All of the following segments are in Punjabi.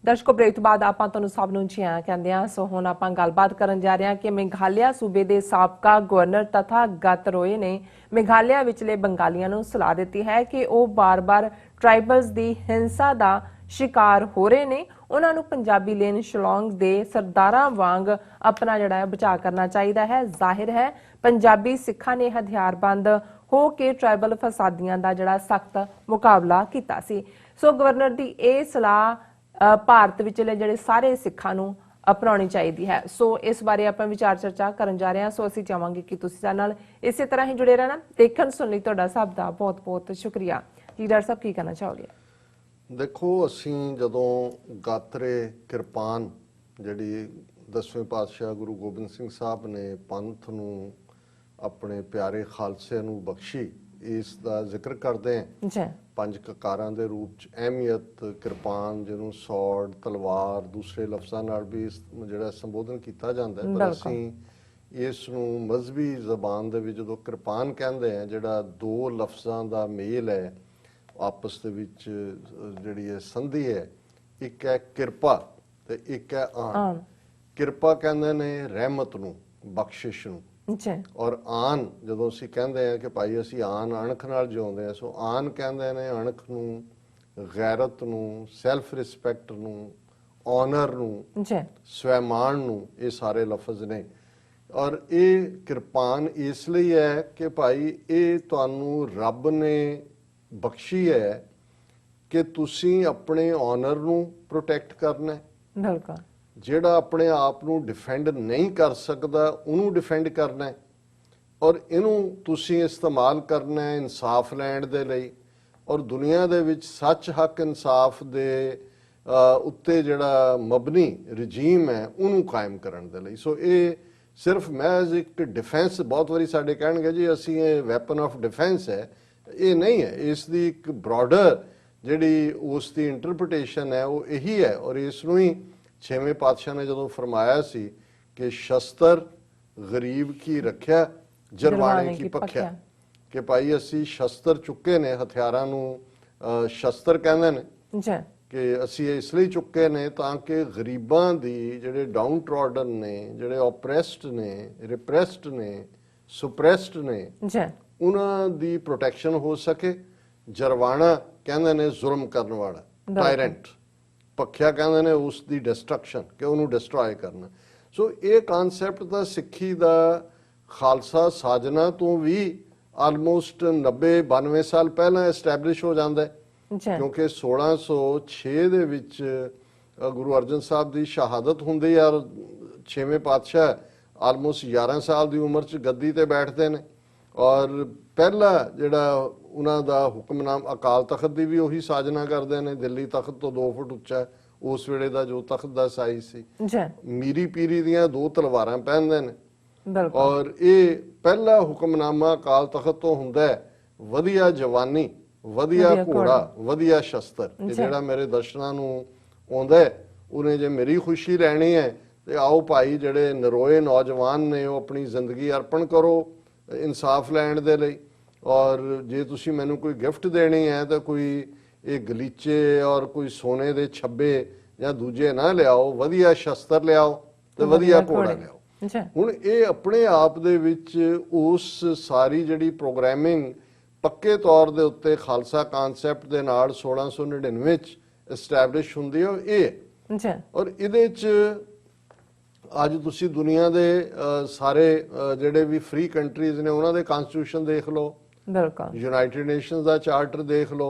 ਦਰਸ਼ਕੋ ਬ੍ਰੇਕ ਤੋਂ ਬਾਅਦ ਆਪਾਂ ਤੁਹਾਨੂੰ ਸਭ ਨੂੰ ਜੀ ਆਇਆਂ ਕਹਿੰਦੇ ਹਾਂ। ਸੋ ਹੁਣ ਆਪਾਂ ਗੱਲਬਾਤ ਕਰਨ ਜਾ ਰਹੇ ਹਾਂ ਕਿ ਮੇਘਾਲਿਆ ਸੂਬੇ ਦੇ ਸਾਬਕਾ ਗਵਰਨਰ ਤਥਾ ਗਤ ਰੋਏ ਨੇ ਮੇਘਾਲਿਆ ਵਿਚਲੇ ਬੰਗਾਲੀਆਂ ਨੂੰ ਸਲਾਹ ਦਿੱਤੀ ਹੈ ਕਿ ਉਹ ਬਾਰ-ਬਾਰ ਟ੍ਰਾਈਬਲਸ ਦੀ ਹਿੰਸਾ ਦਾ शिकार हो रहे ने। उन्होंने पंजाबी लेन शिलोंग दे सरदारां वांग अपना जिहड़ा है बचाव करना चाहिए है। जाहिर है पंजाबी सिखां ने हथियारबंद हो के ट्राइबल फसादियां दा जिहड़ा सख्त मुकाबला कीता सी। सो गवर्नर दी इह सलाह भारत विचले जिहड़े सारे सिखां नूं अपनाउणी चाहिए है। सो इस बारे आपां विचार चर्चा करन जा रहे हैं। सो असीं चाहांगे कि तुसीं साडे नाल इसे तरह ही जुड़े रहना। देखण सुणन लई तुहाडा सब दा बहुत बहुत शुक्रिया जी। डॉक्टर साहब की कहना चाहोगे? देखो असी जदों गात्रे किरपान जिहड़ी 10वें पातशाह गुरु गोबिंद सिंह साहब ने पंथ नूं अपने प्यारे खालसे नूं बख्शी, इस दा जिक्र करते हैं। पंज ककारां दे रूप च अहमियत किरपान जिहनूं सौड़ तलवार दूसरे लफ्ज़ां नाल भी जिहड़ा संबोधन किया जाता है, पर असीं इस नूं मजहबी ज़बान दे विच जदों किरपान कहंदे हैं, जिहड़ा दो लफ्ज़ां दा मेल है आपस दे विच जिहड़ी है संधि है, एक है किरपा ते एक है आन। किरपा कहंदे ने रहमत नूं, बख्शिश नूं, और आन जदों असीं कहंदे हैं कि भाई असीं आन अणख नाल जिउंदे हैं, सो आन कहंदे ने अणख नूं, गैरत नूं, सैल्फ रिस्पैक्ट नूं, ऑनर नूं, स्वैमान नूं, ये सारे लफज ने। और ये किरपान इसलिए है कि भाई ये तुहानूं रब ने बख्शी है कि तुसी अपने ऑनर नूं प्रोटैक्ट करना है। बिल्कुल। जिहड़ा अपने आप नूं डिफेंड नहीं कर सकदा उहनूं डिफेंड करना है, और इहनूं तुसी इस्तेमाल करना है इंसाफ लैण दे लई, और दुनिया दे विच सच हक इंसाफ दे उत्ते जिहड़ा मबनी रजीम है उहनूं कायम करन दे लई। सो ये सिर्फ महज एक डिफेंस, बहुत वारी साडे कहणगे जी असीं ये वैपन ऑफ डिफेंस है, ये नहीं है। इसकी एक ब्रॉडर जिहड़ी उसकी इंटरप्रटेशन है वो यही है। और इसनूं ही 6वें पातशाह ने जदों फरमाया सी कि शस्त्र गरीब की रख्या जरवाणे की पख्या, कि भाई असी शस्त्र चुके ने, हथियारां नूं शस्त्र कहंदे ने कि असी इसलिए चुके ने ताकि गरीबां दी जिहड़े डाउन ट्रॉडन ने, जिहड़े ओप्रैस्ड ने, रिप्रैस्ड ने, सुप्रैस्ड ने, उन्हां दी प्रोटैक्शन हो सके। जरवाना कहंदे ने जुल्म करने वाला, टायरेंट। पख्या कहंदे ने उसकी डिस्ट्रक्शन, कि उन्होंने डिस्ट्रॉय करना। सो ये कॉन्सैप्ट दा सिक्खी दा खालसा साजना तो भी आलमोस्ट 90-92 साल पहला एस्टैबलिश हो जाता है, क्योंकि 1606 दे विच गुरु अर्जन साहब की शहादत हुंदी है, और 6वें पातशाह आलमोस्ट 11 साल की उम्र च गद्दी ते बैठते हैं। और पहला जिहड़ा उन्हां दा हुक्मनाम अकाल तख्त की भी उही साजना करते हैं। दिल्ली तख्त तो 2 फुट उच्चा है उस वेले दा जो तख्त दा साइज सी। मीरी पीरी दियां 2 तलवारां पहनदे ने, और ये पहला हुक्मनामा अकाल तख्त तो हुंदा है वधिया जवानी, वधिया घोड़ा, वधिया शस्त्र, कि जिहड़ा मेरे दर्शनां नूं आउंदा है उन्हें जे मेरी खुशी लैनी है ते आओ भाई जिहड़े नरोए नौजवान ने वो अपनी जिंदगी अर्पण करो इंसाफ लैण दे लई। और जे तुसी मैनूं कोई गिफ्ट देनी है तो कोई ये गलीचे और कोई सोने दे छब्बे या दूजे ना लियाओ, वधिया शस्त्र लियाओ ते वधिया घोड़ा लियाओ। हुण ये अपने आप दे विच उस सारी जिहड़ी प्रोग्रामिंग पक्के तौर दे उत्ते खालसा कॉन्सैप्ट दे नाल 1699 च एस्टैबलिश हुंदी है। और इहदे च अज तुसी दुनिया दे सारे जिहड़े भी फ्री कंट्रीज ने उन्हां दे कॉन्स्टिट्यूशन देख लो, यूनाइटेड नेशंस दा चार्टर देख लो,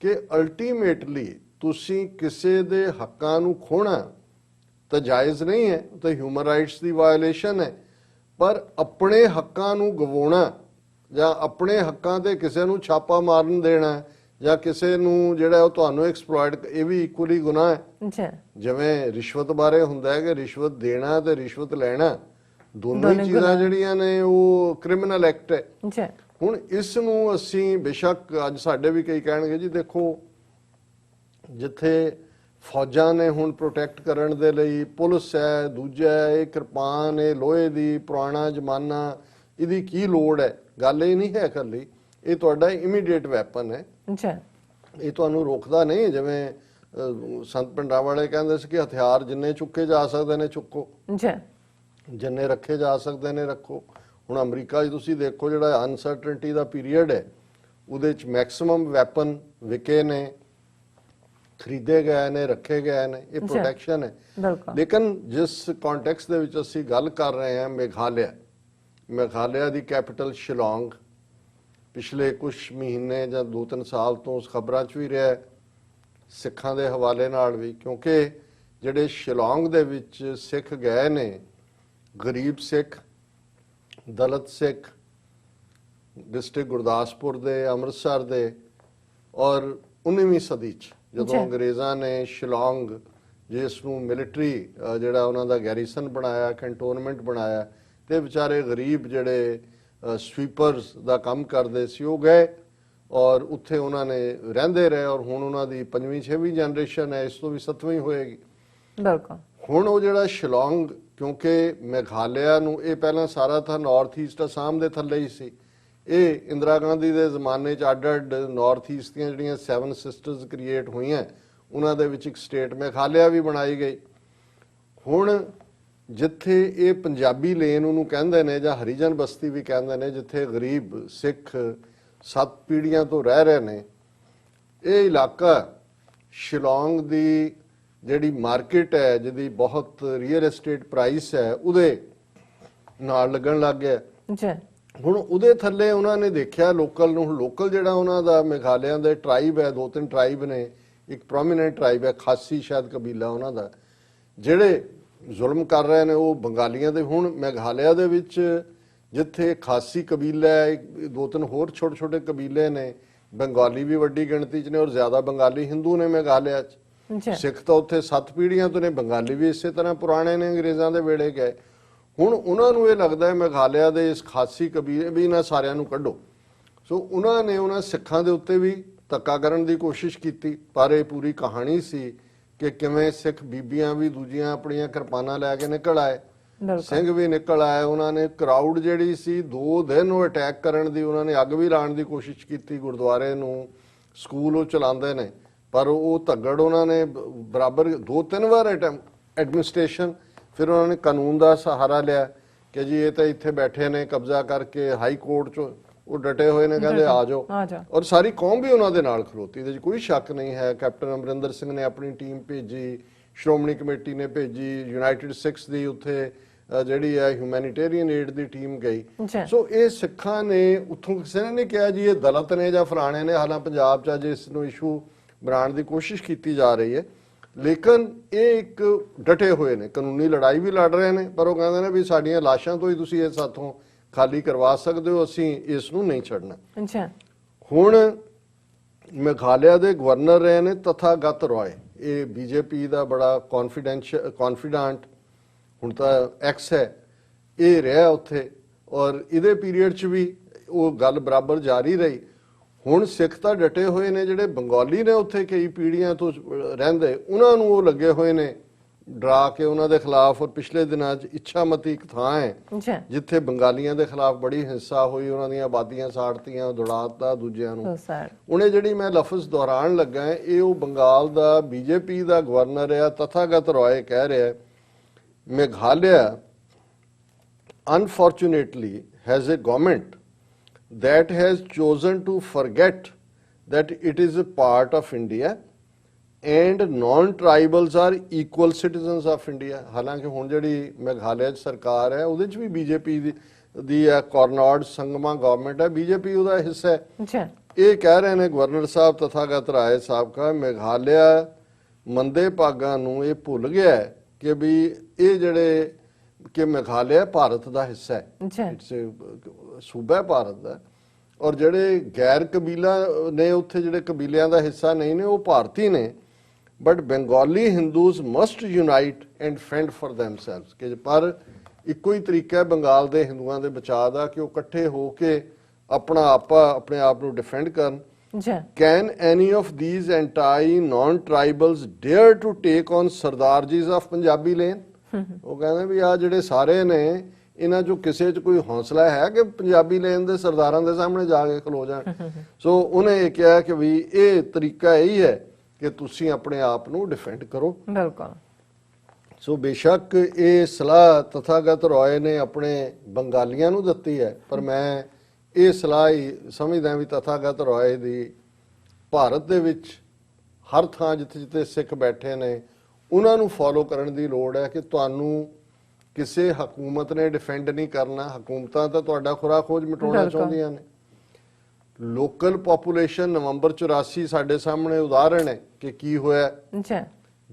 कि अल्टीमेटली तुसी किसी दे हक्कां नूं खोना तो जायज़ नहीं है, तो ह्यूमन राइट्स की वायलेशन है, पर अपने हक्कां नूं गवाउणा जां अपने हक्कां ते किसी नूं छापा मारन देना ਜਾਂ ਕਿਸੇ ਨੂੰ ਜਿਹੜਾ ਉਹ ਤੁਹਾਨੂੰ ਐਕਸਪਲੋਇਟ, ਇਹ ਵੀ ਇਕੁਅਲੀ ਗੁਨਾਹ ਹੈ। ਜਿਵੇਂ ਰਿਸ਼ਵਤ ਬਾਰੇ ਹੁੰਦਾ ਹੈ ਕਿ ਰਿਸ਼ਵਤ ਦੇਣਾ ਤੇ ਰਿਸ਼ਵਤ ਲੈਣਾ ਦੋਨੋਂ ਹੀ ਚੀਜ਼ਾਂ ਜਿਹੜੀਆਂ ਨੇ ਉਹ ਕ੍ਰਿਮੀਨਲ ਐਕਟ ਹੈ। ਹੁਣ ਇਸ ਨੂੰ ਅਸੀਂ ਬੇਸ਼ੱਕ ਅੱਜ ਸਾਡੇ ਵੀ ਕਈ ਕਹਿਣਗੇ ਜੀ ਦੇਖੋ ਜਿੱਥੇ ਫੌਜਾਂ ਨੇ ਹੁਣ ਪ੍ਰੋਟੈਕਟ ਕਰਨ ਦੇ ਲਈ ਪੁਲਿਸ ਹੈ, ਦੂਜਾ ਇਹ ਕਿਰਪਾਨ, ਇਹ ਲੋਹੇ ਦੀ ਪੁਰਾਣਾ ਜ਼ਮਾਨਾ, ਇਹਦੀ ਕੀ ਲੋੜ ਹੈ। ਗੱਲ ਇਹ ਨਹੀਂ ਹੈ ਇਕੱਲੀ, ਇਹ ਤੁਹਾਡਾ ਇਮੀਡੀਏਟ ਵੈਪਨ ਹੈ, ਇਹ ਤੁਹਾਨੂੰ ਰੋਕਦਾ ਨਹੀਂ। ਜਿਵੇਂ ਸੰਤ ਪਿੰਡਾਂ ਵਾਲੇ ਕਹਿੰਦੇ ਸੀ ਕਿ ਹਥਿਆਰ ਜਿੰਨੇ ਚੁੱਕੇ ਜਾ ਸਕਦੇ ਨੇ ਚੁੱਕੋ, ਜਿੰਨੇ ਰੱਖੇ ਜਾ ਸਕਦੇ ਨੇ ਰੱਖੋ। ਹੁਣ ਅਮਰੀਕਾ 'ਚ ਤੁਸੀਂ ਦੇਖੋ ਜਿਹੜਾ ਅਨਸਰਟਨਟੀ ਦਾ ਪੀਰੀਅਡ ਹੈ ਉਹਦੇ 'ਚ ਮੈਕਸਿਮਮ ਵੈਪਨ ਵਿਕੇ ਨੇ, ਖਰੀਦੇ ਗਏ ਨੇ, ਰੱਖੇ ਗਏ ਨੇ, ਇਹ ਪ੍ਰੋਟੈਕਸ਼ਨ ਹੈ। ਲੇਕਿਨ ਜਿਸ ਕੰਟੈਕਸਟ ਦੇ ਵਿੱਚ ਅਸੀਂ ਗੱਲ ਕਰ ਰਹੇ ਹਾਂ ਮੇਘਾਲਿਆ ਦੀ ਕੈਪੀਟਲ ਸ਼ਿਲੌਂਗ ਪਿਛਲੇ ਕੁਝ ਮਹੀਨੇ ਜਾਂ 2-3 ਸਾਲ ਤੋਂ ਉਸ ਖਬਰਾਂ 'ਚ ਵੀ ਰਿਹਾ ਸਿੱਖਾਂ ਦੇ ਹਵਾਲੇ ਨਾਲ ਵੀ, ਕਿਉਂਕਿ ਜਿਹੜੇ ਸ਼ਿਲੌਂਗ ਦੇ ਵਿੱਚ ਸਿੱਖ ਗਏ ਨੇ, ਗਰੀਬ ਸਿੱਖ, ਦਲਿਤ ਸਿੱਖ, ਡਿਸਟ੍ਰਿਕਟ ਗੁਰਦਾਸਪੁਰ ਦੇ, ਅੰਮ੍ਰਿਤਸਰ ਦੇ, ਔਰ 19ਵੀਂ ਸਦੀ 'ਚ ਜਦੋਂ ਅੰਗਰੇਜ਼ਾਂ ਨੇ ਸ਼ਿਲੌਂਗ ਜਿਸ ਨੂੰ ਮਿਲਟਰੀ ਜਿਹੜਾ ਉਹਨਾਂ ਦਾ ਗੈਰੀਸਨ ਬਣਾਇਆ, ਕੰਟੋਨਮੈਂਟ ਬਣਾਇਆ, ਤੇ ਵਿਚਾਰੇ ਗਰੀਬ ਜਿਹੜੇ ਸਵੀਪਰਸ ਦਾ ਕੰਮ ਕਰਦੇ ਸੀ ਉਹ ਗਏ ਔਰ ਉੱਥੇ ਉਹਨਾਂ ਨੇ ਰਹਿੰਦੇ ਰਹੇ ਔਰ ਹੁਣ ਉਹਨਾਂ ਦੀ 5ਵੀਂ 6ਵੀਂ ਜਨਰੇਸ਼ਨ ਹੈ, ਇਸ ਤੋਂ ਵੀ 7ਵੀਂ ਹੋਏਗੀ। ਹੁਣ ਉਹ ਜਿਹੜਾ ਸ਼ਿਲੌਂਗ, ਕਿਉਂਕਿ ਮੇਘਾਲਿਆ ਨੂੰ ਇਹ ਪਹਿਲਾਂ ਸਾਰਾ ਤਾਂ ਨਾਰਥ ਈਸਟ ਅਸਾਮ ਦੇ ਥੱਲੇ ਹੀ ਸੀ, ਇਹ ਇੰਦਰਾ ਗਾਂਧੀ ਦੇ ਜ਼ਮਾਨੇ 'ਚ ਅੱਡ ਨਾਰਥ ਈਸਟ ਦੀਆਂ ਜਿਹੜੀਆਂ 7 ਸਿਸਟਰਸ ਕ੍ਰੀਏਟ ਹੋਈਆਂ ਉਹਨਾਂ ਦੇ ਵਿੱਚ ਇੱਕ ਸਟੇਟ ਮੇਘਾਲਿਆ ਵੀ ਬਣਾਈ ਗਈ। ਹੁਣ ਜਿੱਥੇ ਇਹ ਪੰਜਾਬੀ ਲੇਨ ਉਹਨੂੰ ਕਹਿੰਦੇ ਨੇ ਜਾਂ ਹਰੀਜਨ ਬਸਤੀ ਵੀ ਕਹਿੰਦੇ ਨੇ, ਜਿੱਥੇ ਗਰੀਬ ਸਿੱਖ 7 ਪੀੜ੍ਹੀਆਂ ਤੋਂ ਰਹਿ ਰਹੇ ਨੇ, ਇਹ ਇਲਾਕਾ ਸ਼ਿਲੌਂਗ ਦੀ ਜਿਹੜੀ ਮਾਰਕੀਟ ਹੈ, ਜਿਹਦੀ ਬਹੁਤ ਰੀਅਲ ਐਸਟੇਟ ਪ੍ਰਾਈਸ ਹੈ, ਉਹਦੇ ਨਾਲ ਲੱਗਣ ਲੱਗ ਗਿਆ। ਹੁਣ ਉਹਦੇ ਥੱਲੇ ਉਹਨਾਂ ਨੇ ਦੇਖਿਆ ਲੋਕਲ ਨੂੰ, ਲੋਕਲ ਜਿਹੜਾ ਉਹਨਾਂ ਦਾ ਮੇਘਾਲਿਆ ਦੇ ਟਰਾਈਬ ਹੈ, 2-3 ਟਰਾਈਬ ਨੇ, ਇੱਕ ਪ੍ਰੋਮੀਨੈਂਟ ਟਰਾਈਬ ਹੈ ਖਾਸੀ ਸ਼ਾਇਦ ਕਬੀਲਾ ਉਹਨਾਂ ਦਾ, ਜਿਹੜੇ ਜ਼ੁਲਮ ਕਰ ਰਹੇ ਨੇ ਉਹ ਬੰਗਾਲੀਆਂ ਦੇ। ਹੁਣ ਮੇਘਾਲਿਆ ਦੇ ਵਿੱਚ ਜਿੱਥੇ ਖਾਸੀ ਕਬੀਲਾ ਹੈ, 2-3 ਹੋਰ ਛੋਟੇ ਛੋਟੇ ਕਬੀਲੇ ਨੇ, ਬੰਗਾਲੀ ਵੀ ਵੱਡੀ ਗਿਣਤੀ 'ਚ ਨੇ ਔਰ ਜ਼ਿਆਦਾ ਬੰਗਾਲੀ ਹਿੰਦੂ ਨੇ ਮੇਘਾਲਿਆ 'ਚ। ਸਿੱਖ ਤਾਂ ਉੱਥੇ 7 ਪੀੜ੍ਹੀਆਂ ਤੋਂ ਨੇ, ਬੰਗਾਲੀ ਵੀ ਇਸੇ ਤਰ੍ਹਾਂ ਪੁਰਾਣੇ ਨੇ, ਅੰਗਰੇਜ਼ਾਂ ਦੇ ਵੇਲੇ ਗਏ। ਹੁਣ ਉਹਨਾਂ ਨੂੰ ਇਹ ਲੱਗਦਾ ਹੈ ਮੇਘਾਲਿਆ ਦੇ ਇਸ ਖਾਸੀ ਕਬੀਲੇ ਵੀ ਇਹਨਾਂ ਸਾਰਿਆਂ ਨੂੰ ਕੱਢੋ, ਸੋ ਉਹਨਾਂ ਨੇ ਉਹਨਾਂ ਸਿੱਖਾਂ ਦੇ ਉੱਤੇ ਵੀ ਧੱਕਾ ਕਰਨ ਦੀ ਕੋਸ਼ਿਸ਼ ਕੀਤੀ। ਪਰ ਇਹ ਪੂਰੀ ਕਹਾਣੀ ਸੀ ਕਿ ਕਿਵੇਂ ਸਿੱਖ ਬੀਬੀਆਂ ਵੀ ਦੂਜੀਆਂ ਆਪਣੀਆਂ ਕਿਰਪਾਨਾਂ ਲੈ ਕੇ ਨਿਕਲ ਆਏ, ਸਿੰਘ ਵੀ ਨਿਕਲ ਆਏ। ਉਹਨਾਂ ਨੇ ਕਰਾਊਡ ਜਿਹੜੀ ਸੀ 2 ਦਿਨ ਉਹ ਅਟੈਕ ਕਰਨ ਦੀ, ਉਹਨਾਂ ਨੇ ਅੱਗ ਵੀ ਲਾਉਣ ਦੀ ਕੋਸ਼ਿਸ਼ ਕੀਤੀ ਗੁਰਦੁਆਰੇ ਨੂੰ, ਸਕੂਲ ਉਹ ਚਲਾਉਂਦੇ ਨੇ, ਪਰ ਉਹ ਧੱਗੜ ਉਹਨਾਂ ਨੇ ਬਰਾਬਰ 2-3 ਵਾਰ ਐਡਮਿਨਿਸਟ੍ਰੇਸ਼ਨ, ਫਿਰ ਉਹਨਾਂ ਨੇ ਕਾਨੂੰਨ ਦਾ ਸਹਾਰਾ ਲਿਆ ਕਿ ਜੀ ਇਹ ਤਾਂ ਇੱਥੇ ਬੈਠੇ ਨੇ ਕਬਜ਼ਾ ਕਰਕੇ, ਹਾਈ ਕੋਰਟ 'ਚ ਉਹ ਡਟੇ ਹੋਏ ਨੇ, ਕਹਿੰਦੇ ਆ ਜਾਓ, ਔਰ ਸਾਰੀ ਕੌਮ ਵੀ ਉਹਨਾਂ ਦੇ ਨਾਲ ਖਲੋਤੀ, ਇਹਦੇ 'ਚ ਕੋਈ ਸ਼ੱਕ ਨਹੀਂ ਹੈ। ਕੈਪਟਨ ਅਮਰਿੰਦਰ ਸਿੰਘ ਨੇ ਆਪਣੀ ਟੀਮ ਭੇਜੀ, ਸ਼੍ਰੋਮਣੀ ਕਮੇਟੀ ਨੇ ਭੇਜੀ, ਯੂਨਾਈਟਿਡ ਸਿੱਖਸ ਦੀ ਉੱਥੇ ਜਿਹੜੀ ਹੈ ਹਿਊਮੈਨਿਟੇਰੀਅਨ ਏਡ ਦੀ ਟੀਮ ਗਈ। ਸੋ ਇਹ ਸਿੱਖਾਂ ਨੇ ਉੱਥੋਂ ਕਿਸੇ ਨੇ ਨਹੀਂ ਕਿਹਾ ਜੀ ਇਹ ਦਲਿਤ ਨੇ ਜਾਂ ਫਲਾਣੇ ਨੇ, ਹਾਲਾਂ ਪੰਜਾਬ 'ਚ ਅੱਜ ਇਸ ਨੂੰ ਇਸ਼ੂ ਬਣਾਉਣ ਦੀ ਕੋਸ਼ਿਸ਼ ਕੀਤੀ ਜਾ ਰਹੀ ਹੈ, ਲੇਕਿਨ ਇਹ ਇੱਕ ਡਟੇ ਹੋਏ ਨੇ, ਕਾਨੂੰਨੀ ਲੜਾਈ ਵੀ ਲੜ ਰਹੇ ਨੇ, ਪਰ ਉਹ ਕਹਿੰਦੇ ਨੇ ਵੀ ਸਾਡੀਆਂ ਲਾਸ਼ਾਂ ਤੋਂ ਹੀ ਤੁਸੀਂ ਇਹ ਸਾਥੋਂ ਖਾਲੀ ਕਰਵਾ ਸਕਦੇ ਹੋ, ਅਸੀਂ ਇਸ ਨੂੰ ਨਹੀਂ ਛੱਡਣਾ। ਹੁਣ ਮੇਘਾਲਿਆ ਦੇ ਗਵਰਨਰ ਰਹੇ ਨੇ ਤਥਾਗਤ ਰਾਏ, ਇਹ ਬੀਜੇਪੀ ਦਾ ਬੜਾ ਕੌਨਫੀਡੈਂਟ ਹੁਣ ਤਾਂ ਐਕਸ ਹੈ, ਇਹ ਰਿਹਾ ਉੱਥੇ ਔਰ ਇਹਦੇ ਪੀਰੀਅਡ 'ਚ ਵੀ ਉਹ ਗੱਲ ਬਰਾਬਰ ਜਾਰੀ ਰਹੀ। ਹੁਣ ਸਿੱਖ ਤਾਂ ਡਟੇ ਹੋਏ ਨੇ, ਜਿਹੜੇ ਬੰਗਾਲੀ ਨੇ ਉੱਥੇ ਕਈ ਪੀੜ੍ਹੀਆਂ ਤੋਂ ਰਹਿੰਦੇ, ਉਹਨਾਂ ਨੂੰ ਉਹ ਲੱਗੇ ਹੋਏ ਨੇ ਡਰਾ ਕੇ ਉਹਨਾਂ ਦੇ ਖਿਲਾਫ। ਔਰ ਪਿਛਲੇ ਦਿਨਾਂ 'ਚ ਇੱਛਾਮਤੀ ਇੱਕ ਥਾਂ ਹੈ ਜਿੱਥੇ ਬੰਗਾਲੀਆਂ ਦੇ ਖਿਲਾਫ ਬੜੀ ਹਿੰਸਾ ਹੋਈ, ਉਹਨਾਂ ਦੀਆਂ ਆਬਾਦੀਆਂ ਸਾੜਤੀਆਂ, ਦੌੜਾਤਾ ਦੂਜਿਆਂ ਨੂੰ। ਉਹਨੇ ਜਿਹੜੀ ਮੈਂ ਲਫ਼ਜ਼ ਦੁਹਰਾਉਣ ਲੱਗਾ ਇਹ ਉਹ ਬੰਗਾਲ ਦਾ ਬੀਜੇਪੀ ਦਾ ਗਵਰਨਰ ਹੈ ਤਥਾਗਤ ਰਾਏ ਕਹਿ ਰਿਹਾ, Meghalaya unfortunately has a government that has chosen to forget that it is a part of India and non-tribals are equal citizens of India। ਹਾਲਾਂਕਿ ਹੁਣ ਜਿਹੜੀ ਮੇਘਾਲਿਆ 'ਚ ਸਰਕਾਰ ਹੈ ਉਹਦੇ 'ਚ ਵੀ ਬੀਜੇਪੀ ਦੀ ਹੈ, ਕੋਰਨਾਡ ਸੰਗਮਾ ਗਵਰਨਮੈਂਟ ਹੈ, ਬੀਜੇਪੀ ਉਹਦਾ ਹਿੱਸਾ ਹੈ। ਇਹ ਕਹਿ ਰਹੇ ਨੇ ਗਵਰਨਰ ਸਾਹਿਬ ਤਥਾਗਤ ਰਾਏ ਸਾਬਕਾ, ਮੇਘਾਲਿਆ ਮੰਦੇ ਭਾਗਾਂ ਨੂੰ ਇਹ ਭੁੱਲ ਗਿਆ ਕਿ ਵੀ ਇਹ ਜਿਹੜੇ ਕਿ ਮੇਘਾਲਿਆ ਭਾਰਤ ਦਾ ਹਿੱਸਾ ਹੈ, ਸੂਬਾ ਭਾਰਤ ਦਾ, ਔਰ ਜਿਹੜੇ ਗੈਰ ਕਬੀਲਾ ਨੇ ਉੱਥੇ ਜਿਹੜੇ ਕਬੀਲਿਆਂ ਦਾ ਹਿੱਸਾ ਨਹੀਂ ਨੇ ਉਹ ਭਾਰਤੀ ਨੇ, but Bengali Hindus must unite and fend for themselves. ਕਿ ਪਰ ਇੱਕੋ ਹੀ ਤਰੀਕਾ ਹੈ ਬੰਗਾਲ ਦੇ ਹਿੰਦੂਆਂ ਦੇ ਬਚਾਅ ਦਾ ਕਿ ਉਹ ਇਕੱਠੇ ਹੋ ਕੇ ਆਪਣੇ ਆਪ ਨੂੰ ਡਿਫੈਂਡ ਕਰਨ। Can any of these anti-non-tribals dare to take on ਸਰਦਾਰਜੀਜ਼ of Punjabi lane? ਉਹ ਕਹਿੰਦੇ ਵੀ ਆ ਜਿਹੜੇ ਸਾਰੇ ਨੇ ਇਹਨਾਂ ਚੋਂ ਕਿਸੇ 'ਚ ਕੋਈ ਹੌਸਲਾ ਹੈ ਕਿ ਪੰਜਾਬੀ ਲੇਨ ਦੇ ਸਰਦਾਰਾਂ ਦੇ ਸਾਹਮਣੇ ਜਾ ਕੇ ਖਲੋ ਜਾਣ। ਸੋ ਉਹਨੇ ਇਹ ਕਿਹਾ ਕਿ ਵੀ ਇਹ ਤਰੀਕਾ ਇਹੀ ਹੈ ਕਿ ਤੁਸੀਂ ਆਪਣੇ ਆਪ ਨੂੰ ਡਿਫੈਂਡ ਕਰੋ। ਬਿਲਕੁਲ। ਸੋ ਬੇਸ਼ੱਕ ਇਹ ਸਲਾਹ ਤਥਾਗਤ ਰਾਏ ਨੇ ਆਪਣੇ ਬੰਗਾਲੀਆਂ ਨੂੰ ਦਿੱਤੀ ਹੈ, ਪਰ ਮੈਂ ਇਹ ਸਲਾਹ ਹੀ ਸਮਝਦਾ ਵੀ ਤਥਾਗਤ ਰਾਏ ਦੀ ਭਾਰਤ ਦੇ ਵਿੱਚ ਹਰ ਥਾਂ ਜਿੱਥੇ ਜਿੱਥੇ ਸਿੱਖ ਬੈਠੇ ਨੇ ਉਹਨਾਂ ਨੂੰ ਫੋਲੋ ਕਰਨ ਦੀ ਲੋੜ ਹੈ ਕਿ ਤੁਹਾਨੂੰ ਕਿਸੇ ਹਕੂਮਤ ਨੇ ਡਿਫੈਂਡ ਨਹੀਂ ਕਰਨਾ। ਹਕੂਮਤਾਂ ਤਾਂ ਤੁਹਾਡਾ ਖੁਰਾ ਖੋਜ ਮਿਟਾਉਣਾ ਚਾਹੁੰਦੀਆਂ ਨੇ। ਲੋਕਲ ਪੋਪੂਲੇਸ਼ਨ ਨਵੰਬਰ 84 ਸਾਡੇ ਸਾਹਮਣੇ ਉਦਾਹਰਣ ਹੈ ਕਿ ਕੀ ਹੋਇਆ।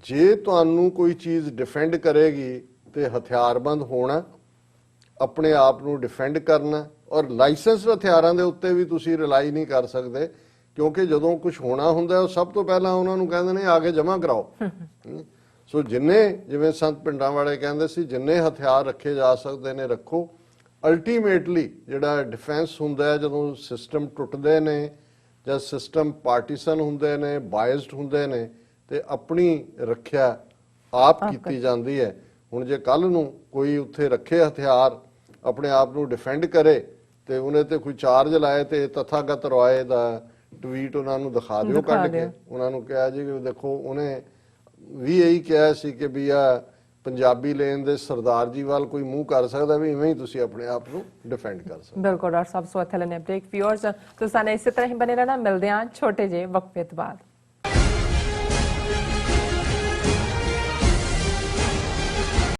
ਜੇ ਤੁਹਾਨੂੰ ਕੋਈ ਚੀਜ਼ ਡਿਫੈਂਡ ਕਰੇਗੀ ਤੇ ਹਥਿਆਰਬੰਦ ਹੋਣਾ, ਆਪਣੇ ਆਪ ਨੂੰ ਡਿਫੈਂਡ ਕਰਨਾ, ਔਰ ਲਾਇਸੈਂਸ ਹਥਿਆਰਾਂ ਦੇ ਉੱਤੇ ਵੀ ਤੁਸੀਂ ਰਿਲਾਈ ਨਹੀਂ ਕਰ ਸਕਦੇ, ਕਿਉਂਕਿ ਜਦੋਂ ਕੁਝ ਹੋਣਾ ਹੁੰਦਾ ਉਹ ਸਭ ਤੋਂ ਪਹਿਲਾਂ ਉਹਨਾਂ ਨੂੰ ਕਹਿੰਦੇ ਨੇ ਆ ਕੇ ਜਮ੍ਹਾਂ ਕਰਾਓ। ਸੋ ਜਿੰਨੇ, ਜਿਵੇਂ ਸੰਤ ਪਿੰਡਾਂ ਵਾਲੇ ਕਹਿੰਦੇ ਸੀ, ਜਿੰਨੇ ਹਥਿਆਰ ਰੱਖੇ ਜਾ ਸਕਦੇ ਨੇ ਰੱਖੋ। ਅਲਟੀਮੇਟਲੀ ਜਿਹੜਾ ਡਿਫੈਂਸ ਹੁੰਦਾ ਹੈ, ਜਦੋਂ ਸਿਸਟਮ ਟੁੱਟਦੇ ਨੇ ਜਾਂ ਸਿਸਟਮ ਪਾਰਟੀਸ਼ਨ ਹੁੰਦੇ ਨੇ, ਬਾਇਸਡ ਹੁੰਦੇ ਨੇ, ਤੇ ਆਪਣੀ ਰੱਖਿਆ ਆਪ ਕੀਤੀ ਜਾਂਦੀ ਹੈ। ਹੁਣ ਜੇ ਕੱਲ ਨੂੰ ਕੋਈ ਉੱਥੇ ਰੱਖੇ ਹਥਿਆਰ ਆਪਣੇ ਆਪ ਨੂੰ ਡਿਫੈਂਡ ਕਰੇ ਤੇ ਉਹਨੇ ਤੇ ਕੋਈ ਚਾਰਜ ਲਾਏ ਤੇ ਤਥਾਗਤ ਰਾਏ ਦਾ ਟਵੀਟ ਉਹਨਾਂ ਨੂੰ ਦਿਖਾ ਦਿਓ ਕੱਢ ਕੇ। ਉਹਨਾਂ ਨੂੰ ਕਿਹਾ ਜੀ ਕਿ ਦੇਖੋ ਉਹਨੇ ਵੀ ਇਹੀ ਕਿਹਾ ਸੀ ਕਿ ਵੀ ਆ ਪੰਜਾਬੀ ਲੇਨ ਦੇ ਸਰਦਾਰ ਜੀ ਵੱਲ ਕੋਈ ਮੂੰਹ ਕਰ ਸਕਦਾ, ਵੀ ਇਵੇਂ ਹੀ ਤੁਸੀਂ ਆਪਣੇ ਆਪ ਨੂੰ ਡਿਫੈਂਡ ਕਰ ਸਕਦੇ। ਬਿਲਕੁਲ ਡਾਕਟਰ ਸਾਹਿਬ, ਸੋ ਇੱਥੇ ਲੈਣੇ ਬ੍ਰੇਕ। ਵਿਊਅਰਸ ਤੁਸੀਂ ਇਸੇ ਤਰ੍ਹਾਂ ਹੀ ਬਣੇ ਰਹਿਣਾ। ਮਿਲਦੇ ਹਾਂ ਛੋਟੇ ਜਿਹੇ ਵਕਫੇ ਤੋਂ ਬਾਅਦ।